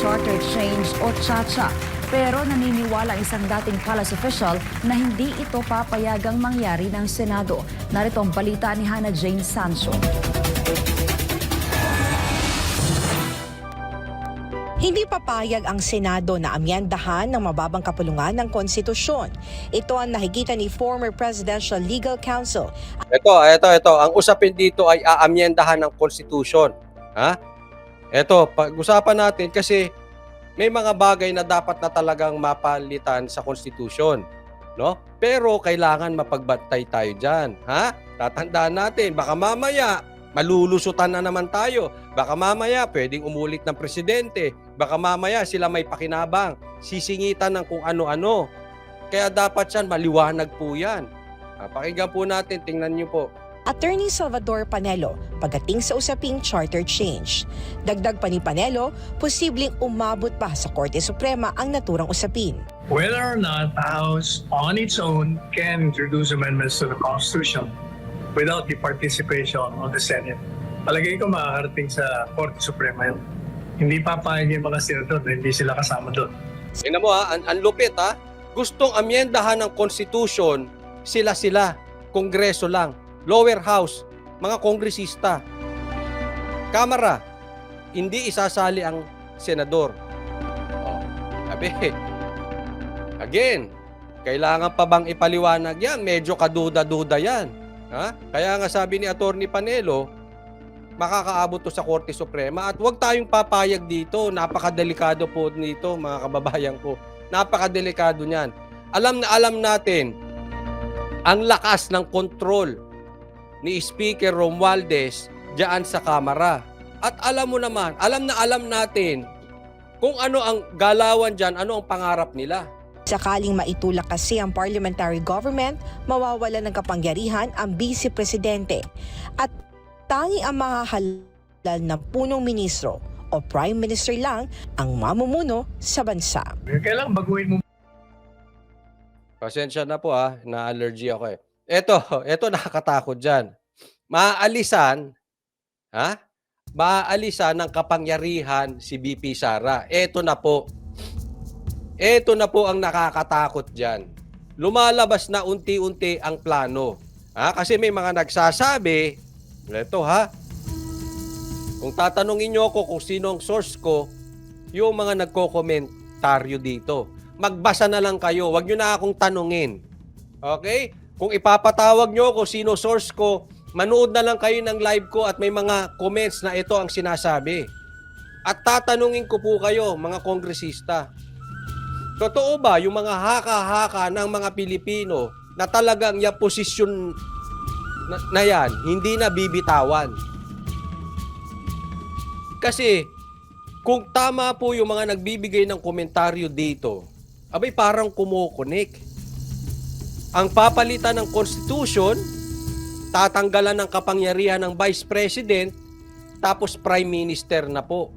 charter change o CHACHA. Pero naniniwala ang isang dating palace official na hindi ito papayagang mangyari ng Senado. Narito ang balita ni Hannah Jane Sancho. Hindi papayag ang Senado na amyendahan ng mababang kapulungan ng konstitusyon. Ito ang nakikita ni former Presidential Legal Counsel. Ito. Ang usapin dito ay aamyendahan ng konstitusyon. Ha? Ito, pag-usapan natin kasi may mga bagay na dapat na talagang mapalitan sa konstitusyon. No? Pero kailangan mapagbantay tayo dyan. Ha? Tatandaan natin, baka mamaya malulusutan na naman tayo. Baka mamaya pwedeng umulit ng presidente. Baka mamaya sila may pakinabang. Sisingitan ng kung ano-ano. Kaya dapat yan, maliwanag po yan. Pakinggan po natin, tingnan niyo po. Attorney Salvador Panelo pagdating sa usaping charter change. Dagdag pa ni Panelo, posibleng umabot pa sa Korte Suprema ang naturang usapin. Whether or not the House on its own can introduce amendments to the Constitution without the participation of the Senate. Palagay ko makakarating sa Korte Suprema yun. Hindi papayag yung mga senador na hindi sila kasama doon. Tingnan mo ang lupit Gustong amyendahan ng Constitution, sila-sila, Kongreso lang, lower house, mga kongresista. Kamara, hindi isasali ang senador. Again, kailangan pa bang ipaliwanag yan? Medyo kaduda-duda yan. Kaya nga sabi ni Attorney Panelo, makakaabot to sa Korte Suprema at huwag tayong papayag dito. Napakadelikado po nito, mga kababayan ko. Napakadelikado niyan. Alam natin ang lakas ng kontrol ni Speaker Romualdez diyan sa Kamara. At alam natin kung ano ang galawan diyan, ano ang pangarap nila. Sakaling maitulak kasi ang parliamentary government, mawawala ng kapangyarihan ang Vice Presidente. At tangi ang mahahalal na punong ministro o Prime Minister lang ang mamumuno sa bansa. Kailangan baguhin mo. Pasensya na po na-allergy ako eh. Ito nakakatakot dyan. Maaalisan ng kapangyarihan si BP Sara. Ito na po ang nakakatakot dyan. Lumalabas na unti-unti ang plano. Kasi may mga nagsasabi, kung tatanungin nyo ako kung sino ang source ko, yung mga nagko-komentaryo dito. Magbasa na lang kayo, wag nyo na akong tanungin. Okay? Kung ipapatawag nyo kung sino source ko, manood na lang kayo ng live ko at may mga comments na ito ang sinasabi. At tatanungin ko po kayo, mga kongresista. Totoo ba yung mga haka-haka ng mga Pilipino na talagang yung posisyon na yan, hindi na bibitawan? Kasi kung tama po yung mga nagbibigay ng komentaryo dito, abay parang kumukunik. Ang papalitan ng Constitution, tatanggalan ng kapangyarihan ng Vice President, tapos Prime Minister na po.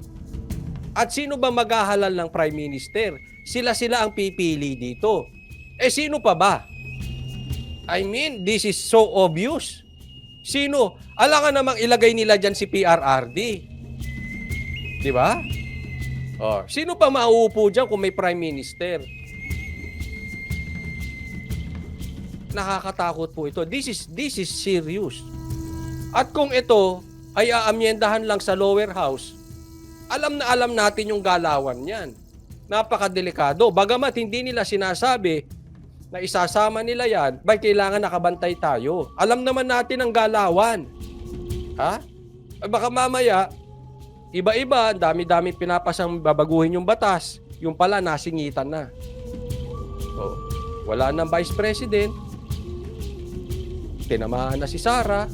At sino ba maghahalal ng Prime Minister? Sila ang pipili dito. Sino pa ba? I mean, this is so obvious. Sino? Alangan namang ilagay nila dyan si PRRD. Di ba? Sino pa mauupo dyan kung may Prime Minister? Nakakatakot po ito. This is serious. At kung ito ay aamyendahan lang sa lower house, alam natin yung galawan niyan. Napakadelikado. Bagamat hindi nila sinasabi na isasama nila yan, kailangan nakabantay tayo. Alam naman natin ang galawan. Baka mamaya, iba-iba, dami-dami pinapasang babaguhin yung batas. Yung pala, nasingitan na. Wala nang Vice President. Tinamaan na si Sara.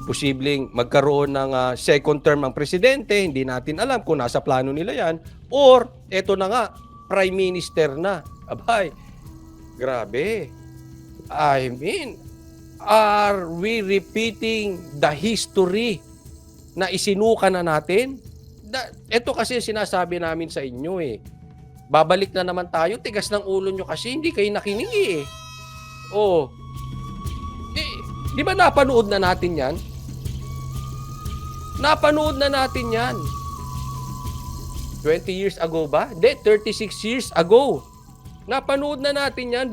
Posibleng magkaroon ng second term ang presidente. Hindi natin alam kung nasa plano nila yan. Or, eto na nga, Prime Minister na. Abay, grabe. I mean, are we repeating the history na isinuka na natin? Ito kasi sinasabi namin sa inyo Babalik na naman tayo, tigas ng ulo nyo kasi hindi kayo nakinig Di ba napanood na natin yan? Napanood na natin yan. 20 years ago ba? Hindi, 36 years ago. Napanood na natin yan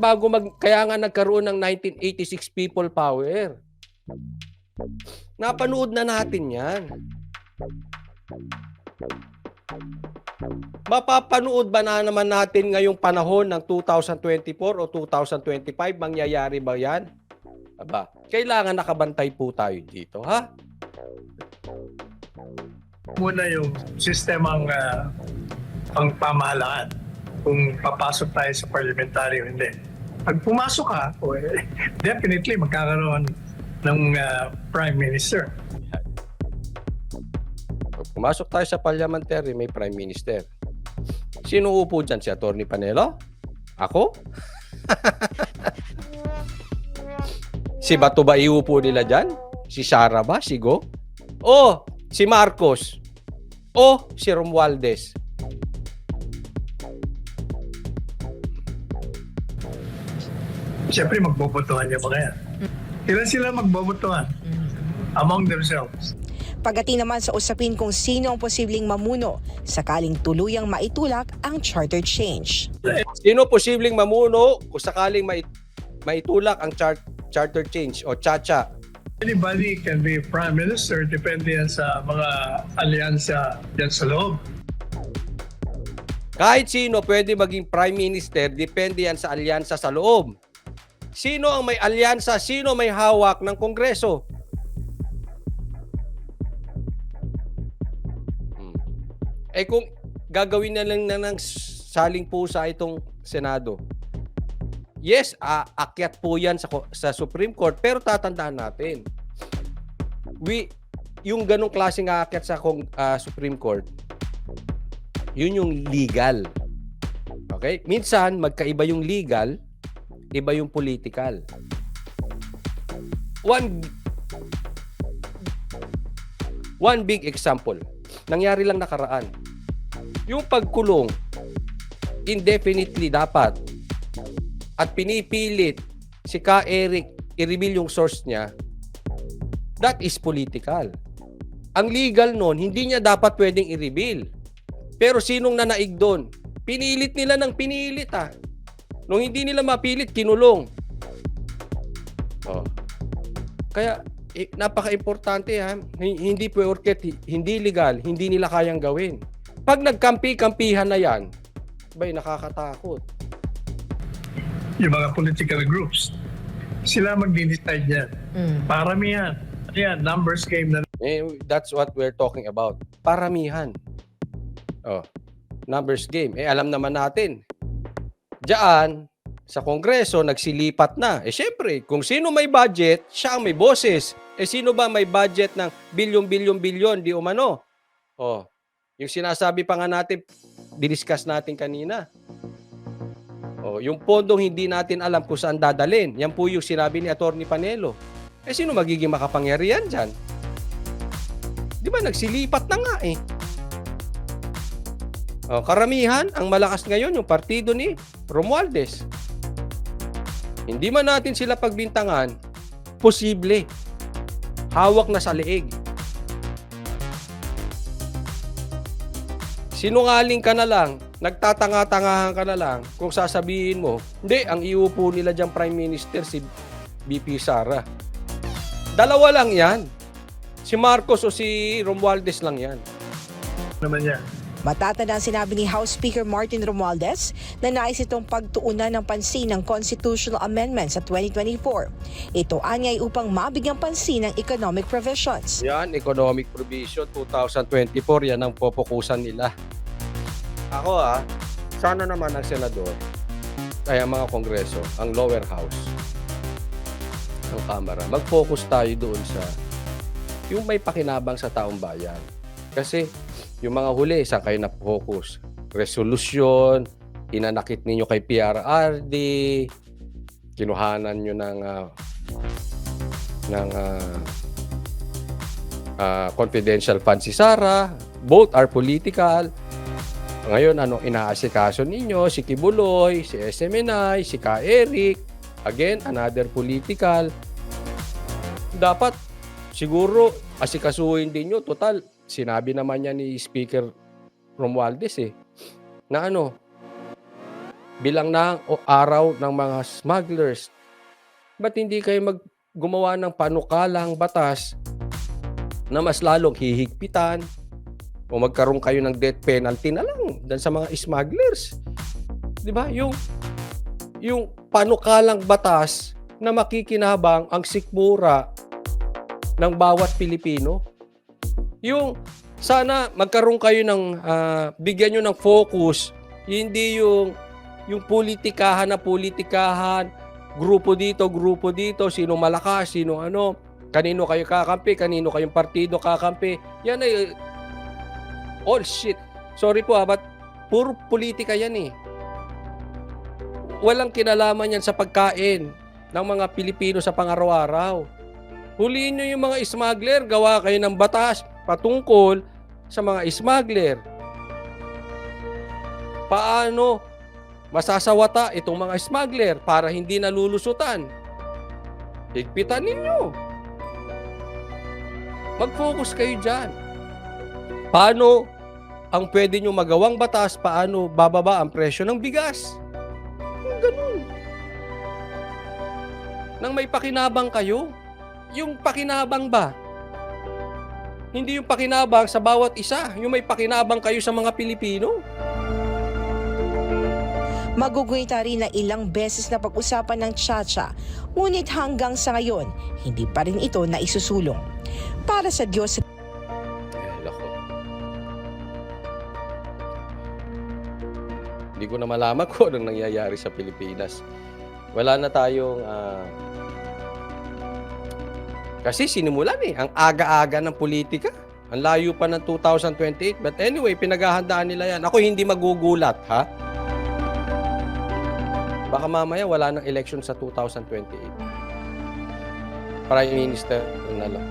kaya nga nagkaroon ng 1986 People Power. Napanood na natin yan. Mapapanood ba na naman natin ngayong panahon ng 2024 o 2025? Mangyayari ba yan? Aba, kailangan nakabantay po tayo dito, ha? Muna yung sistemang ang pamahalaan kung papasok tayo sa parliamentary o hindi. Pag pumasok ka, definitely magkakaroon ng prime minister. Pag pumasok tayo sa parliamentary, may prime minister. Sino upo dyan? Si Atty. Panelo? Ako? Si Bato ba iupo nila dyan? Si Sara ba? Si Go? O si Marcos? O si Romualdez? Siyempre magbobotohan niya mga yan. Ilan sila magbobotohan? Among themselves. Pagdating naman sa usapin kung sino ang posibleng mamuno sakaling tuluyang maitulak ang charter change. Sino posibleng mamuno kung sakaling maitulak ang charter change o chacha? Anybody can be prime minister, depende yan sa mga alyansa dyan sa loob. Kahit sino pwede maging prime minister, depende yan sa alyansa sa loob. Sino ang may alyansa? Sino may hawak ng Kongreso? Eh kung gagawin na lang ng saling pusa itong Senado, yes, aakyat po yan sa Supreme Court, pero tatandaan natin, yung ganong klaseng aakyat sa Supreme Court, yun yung legal. Okay? Minsan, magkaiba yung legal, iba yung political. One big example, nangyari lang nakaraan. Yung pagkulong, indefinitely dapat, at pinipilit si Ka Eric i-reveal yung source niya, that is political. Ang legal nun, hindi niya dapat pwedeng i-reveal. Pero sinong nanaig doon? Pinilit nila ng pinilit Nung hindi nila mapilit, kinulong. Kaya, napaka-importante hindi porket hindi legal, hindi nila kayang gawin. Pag nagkampi-kampihan na yan, nakakatakot. Yung mga political groups, sila mag-decide yan. Paramihan. Yan, numbers game na. That's what we're talking about. Paramihan. Numbers game. Alam naman natin. Diyan, sa Kongreso, nagsilipat na. Siyempre, kung sino may budget, siya ang may boses. Sino ba may budget ng bilyon, di umano? Yung sinasabi pa nga natin, diniscuss natin kanina. Yung pondong hindi natin alam kung saan dadalhin. Yan po yung sinabi ni Atty. Panelo. Sino magiging makapangyarihan dyan? Di ba, nagsilipat na nga karamihan, ang malakas ngayon, yung partido ni Romualdez. Hindi man natin sila pagbintangan, posible. Hawak na sa leeg. Sinungaling ka na lang, nagtatanga-tangahan ka na lang, kung sasabihin mo, hindi, ang iupo nila dyan Prime Minister si BP Sara. Dalawa lang yan. Si Marcos o si Romualdez lang yan. Naman yan. Matatanda ang sinabi ni House Speaker Martin Romualdez na nais itong pagtuunan ng pansin ng constitutional amendment sa 2024. Ito anyay upang mabigyang pansin ng economic provisions. Yan, economic provision 2024, yan ang popokusan nila. Ako sana naman ang senador, kaya mga kongreso, ang lower house, ang kamara, mag-focus tayo doon sa yung may pakinabang sa taong bayan. Kasi yung mga huli, saan kayo na-focus? Resolution, inanakit ninyo kay PRRD, kinuhanan nyo ng confidential fund si Sara. Both are political. Ngayon, inaasikaso ninyo? Si Kibuloy, si SMNI, si Ka Eric. Again, another political. Dapat, siguro, asikasuhin din nyo. Total, sinabi naman niya ni Speaker Romualdez na bilang na araw ng mga smugglers. Ba't hindi kayo gumawa ng panukalang batas na mas lalong hihigpitan o magkaroon kayo ng death penalty na lang dan sa mga smugglers? 'Di ba? Yung panukalang batas na makikinabang ang sikmura ng bawat Pilipino. Yung sana magkaroon kayo ng bigyan nyo ng focus, hindi yung politikahan na politikahan, grupo dito, sino malakas, sino kanino kayo kakampi, kanino kayong partido kakampi. Yan ay all shit. Sorry po but puro politika yan Walang kinalaman yan sa pagkain ng mga Pilipino sa pang-araw-araw. Huliin nyo yung mga smuggler, gawa kayo ng batas patungkol sa mga smuggler. Paano masasawata itong mga smuggler para hindi nalulusutan? Higpitan ninyo. Mag-focus kayo dyan. Paano ang pwede nyo magawang batas? Paano bababa ang presyo ng bigas? Ganun. Nang may pakinabang kayo. Yung pakinabang ba? Hindi yung pakinabang sa bawat isa. Yung may pakinabang kayo sa mga Pilipino. Magugunita rin na ilang beses na pag-usapan ng Chacha, ngunit hanggang sa ngayon, hindi pa rin ito naisusulong. Para sa Diyos, Lako. Hindi ko na malaman kung anong nangyayari sa Pilipinas. Wala na tayong kasi sinimulan ang aga-aga ng politika. Ang layo pa ng 2028. But anyway, pinaghahandaan nila yan. Ako hindi magugulat, ha? Baka mamaya wala ng election sa 2028. Prime Minister na lang.